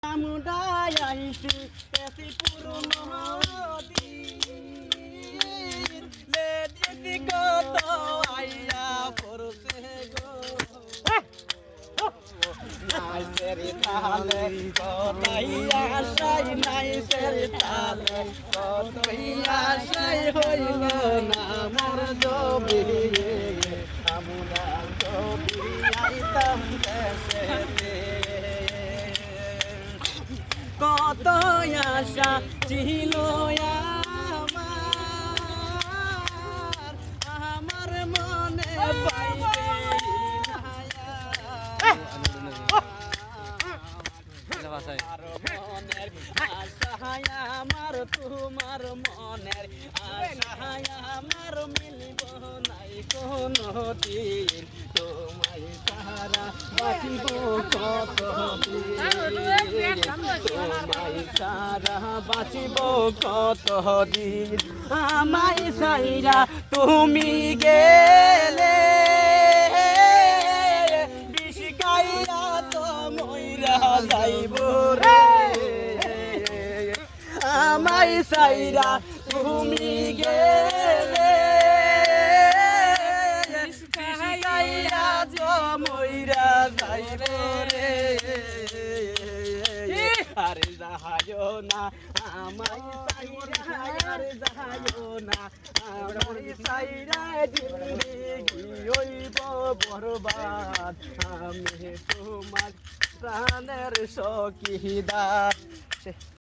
আমুদাই আইছি পেছি পুরনো দিন লে দিদি কত আইয়া পড়ছে গো নাই সেরি তালে কতাইয়া সাই নাই সেরি তালে কতাইয়া সাই হইল না মোর জবি আমুদা জবি আইতাম দেশে কত আশা ছিল আমার মনে পাইবে মনের আশায় আমার তোমার মনের আশায় আমার মিলব নাই কোনো দিন তোমায় সারা বাঁচিব কত দিন তোমায় সারা বাঁচিব কত দিন আমায় সাইরা তুমি গেলে বিষকাইয়া তো মইরা যাইব রে আমায় সাইরা তুমি গেলে বিষকাইয়া তো মইরা যাইব রে আরে যাহায়ো না আমায় সাইরা আরে যাহায়ো না আমায় সাইরা জিন্দেগি হইব বরবাদ আমি তোমার প্রাণের সখিদার।